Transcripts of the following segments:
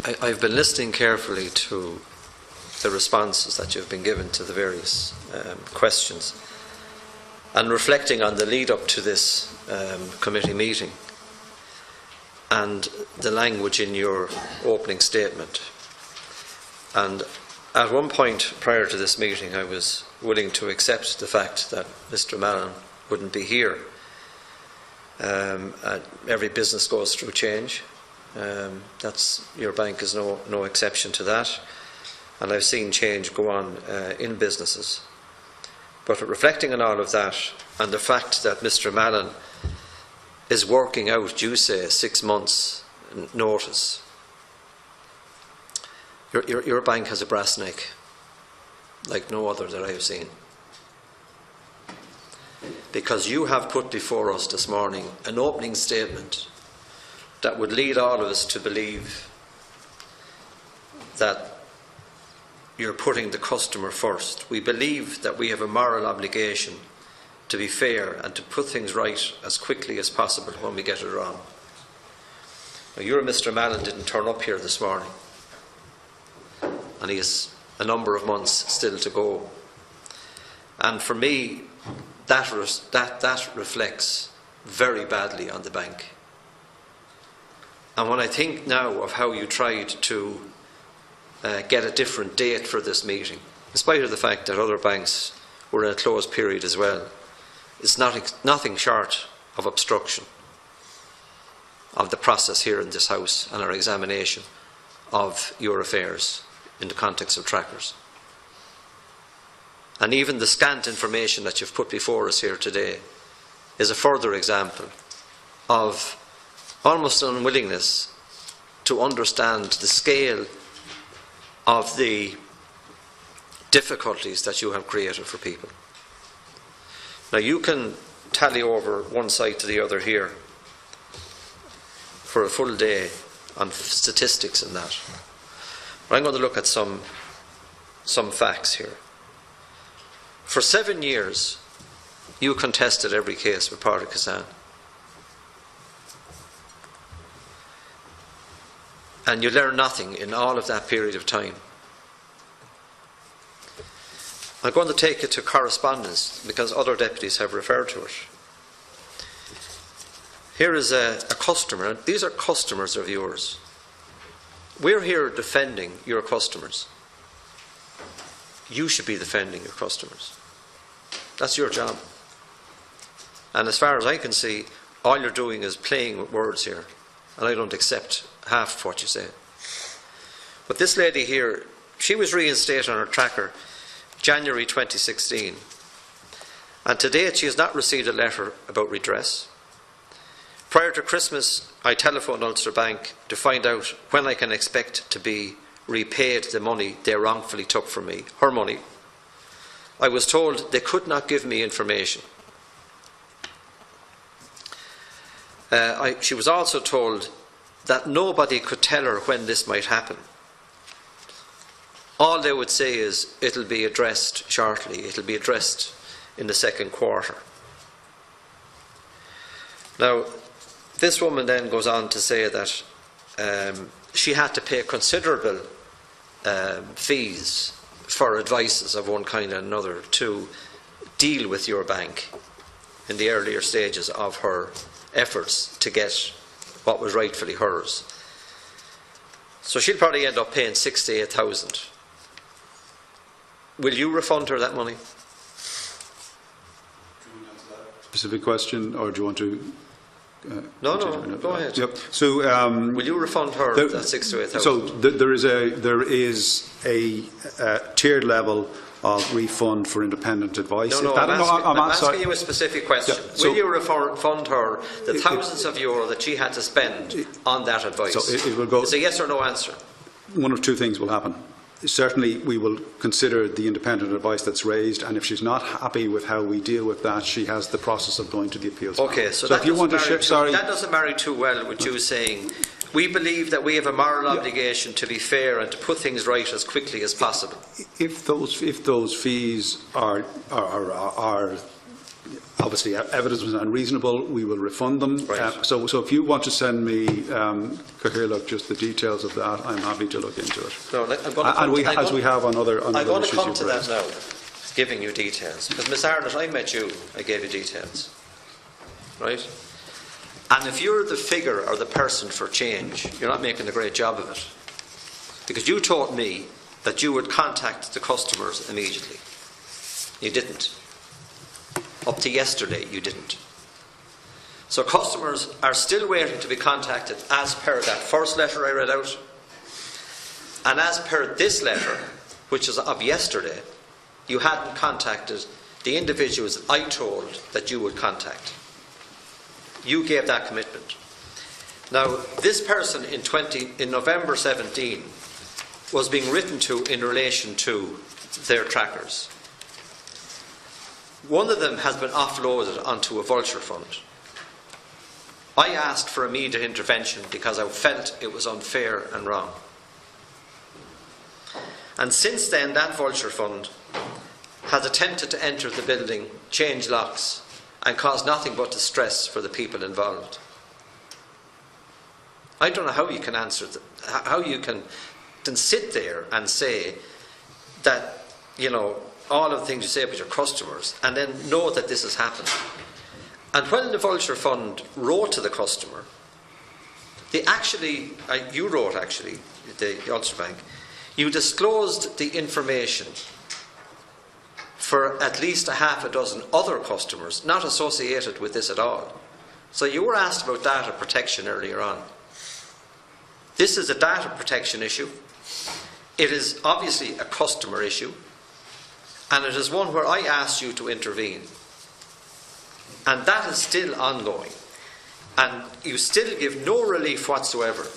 I've been listening carefully to the responses that you've been given to the various questions and reflecting on the lead up to this committee meeting and the language in your opening statement. And at one point prior to this meeting I was willing to accept the fact that Mr. Mallon wouldn't be here. Every business goes through change. Your bank is no exception to that, and I've seen change go on in businesses. But reflecting on all of that and the fact that Mr. Mallon is working out, you say, 6 months notice, your bank has a brass neck like no other that I have seen. Because you have put before us this morning an opening statement that would lead all of us to believe that you're putting the customer first. We believe that we have a moral obligation to be fair and to put things right as quickly as possible when we get it wrong. Now, your Mr. Mallon didn't turn up here this morning, and he has a number of months still to go. And for me, that reflects very badly on the bank. And when I think now of how you tried to get a different date for this meeting, in spite of the fact that other banks were in a closed period as well, it's nothing short of obstruction of the process here in this House and our examination of your affairs in the context of trackers. And even the scant information that you've put before us here today is a further example of almost an unwillingness to understand the scale of the difficulties that you have created for people. Now, you can tally over one side to the other here for a full day on statistics and that. But I'm going to look at some facts here. For 7 years, you contested every case with Pádraig Kazan. And you learned nothing in all of that period of time. I'm going to take you to correspondence because other deputies have referred to it. Here is a customer, and these are customers of yours. We're here defending your customers. You should be defending your customers. That's your job. And as far as I can see, all you're doing is playing with words here. And I don't accept half of what you say. But this lady here, she was reinstated on her tracker January 2016. And to date, she has not received a letter about redress. Prior to Christmas, I telephoned Ulster Bank to find out when I can expect to be repaid the money they wrongfully took from me, her money. I was told they could not give me information. She was also told that nobody could tell her when this might happen. All they would say is, it'll be addressed shortly, it'll be addressed in the second quarter. Now, this woman then goes on to say that she had to pay considerable fees for advices of one kind and another to deal with your bank in the earlier stages of her efforts to get what was rightfully hers. So she'll probably end up paying 68,000. Will you refund her that money? Specific question, or do you want to? No, go ahead. Yep. So, will you refund her that 68,000? So there is a tiered level of refund for independent advice. I'm asking you a specific question. Yeah, so, will you refund her the thousands of euro that she had to spend on that advice? So it will go. It's a yes or no answer. One of two things will happen. Certainly, we will consider the independent advice that's raised, and if she's not happy with how we deal with that, she has the process of going to the appeals. Okay, so that, if you want to that doesn't marry too well with you saying we believe that we have a moral obligation to be fair and to put things right as quickly as possible. If those fees are Obviously, evidence was unreasonable. We will refund them. Right. So if you want to send me, Cathaoirleach, just the details of that, I'm happy to look into it. No, As we have on other issues. I want to come to that now, giving you details. Because, Miss Arnott, I met you, I gave you details. Right? And if you're the figure or the person for change, you're not making a great job of it. Because you told me that you would contact the customers immediately. You didn't. Up to yesterday, you didn't. So customers are still waiting to be contacted as per that first letter I read out. And as per this letter, which is of yesterday, you hadn't contacted the individuals I told that you would contact. You gave that commitment. Now, this person in November 17 was being written to in relation to their trackers. One of them has been offloaded onto a vulture fund. I asked for immediate intervention because I felt it was unfair and wrong. And since then, that vulture fund has attempted to enter the building, change locks, and cause nothing but distress for the people involved. I don't know how you can answer how you can sit there and say that, all of the things you say about your customers, and then know that this has happened. And when the vulture fund wrote to the customer, you wrote actually, the Ulster Bank, you disclosed the information for at least a half a dozen other customers not associated with this at all. So you were asked about data protection earlier on. This is a data protection issue. It is obviously a customer issue. And it is one where I asked you to intervene. And that is still ongoing. And you still give no relief whatsoever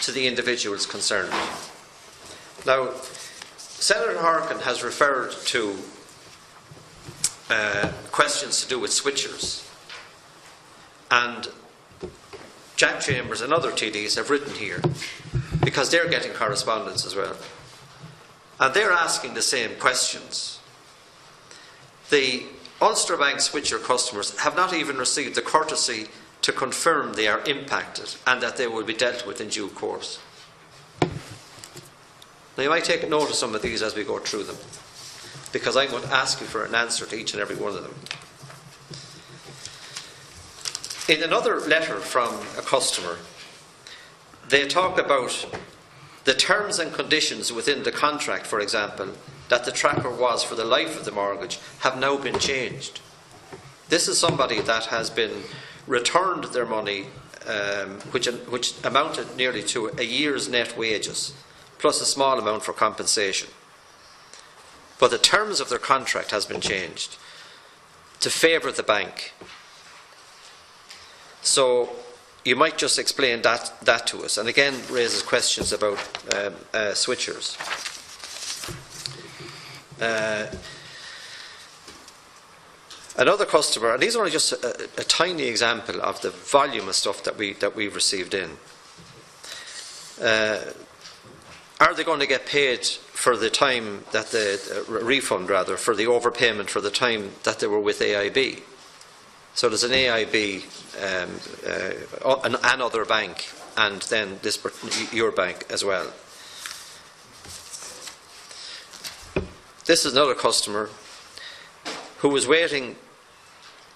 to the individuals concerned. Now, Senator Harkin has referred to questions to do with switchers. And Jack Chambers and other TDs have written here because they're getting correspondence as well. And they're asking the same questions. The Ulster Bank switcher customers have not even received the courtesy to confirm they are impacted and that they will be dealt with in due course. Now, you might take note of some of these as we go through them, because I'm going to ask you for an answer to each and every one of them. In another letter from a customer, they talk about the terms and conditions within the contract, for example, that the tracker was for the life of the mortgage have now been changed. This is somebody that has been returned their money, which amounted nearly to a year's net wages, plus a small amount for compensation. But the terms of their contract has been changed to favour the bank. So you might just explain that to us, and again raises questions about switchers. Another customer, and these are only just a tiny example of the volume of stuff that we've received in. Are they going to get paid for the time that refund rather, for the overpayment for the time that they were with AIB? So there's an AIB, another bank, and then your bank as well. This is another customer who was waiting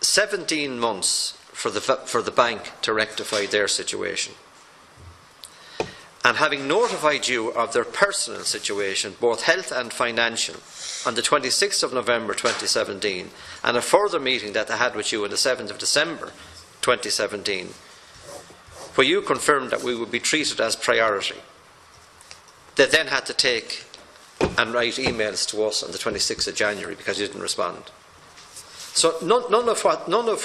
17 months for the bank to rectify their situation. And having notified you of their personal situation, both health and financial, on the 26th of November 2017, and a further meeting that they had with you on the 7th of December 2017, where you confirmed that we would be treated as priority, they then had to take and write emails to us on the 26th of January because you didn't respond. So none of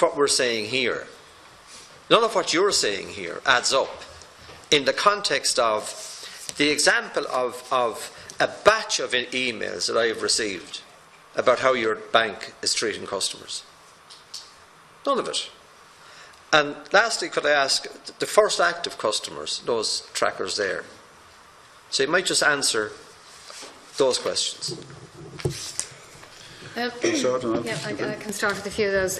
what we're saying here, none of what you're saying here adds up in the context of the example of a batch of emails that I have received about how your bank is treating customers. None of it. And lastly, could I ask, the first active customers, those trackers there, so you might just answer those questions. Can you start on that? Yeah, I can start with a few of those.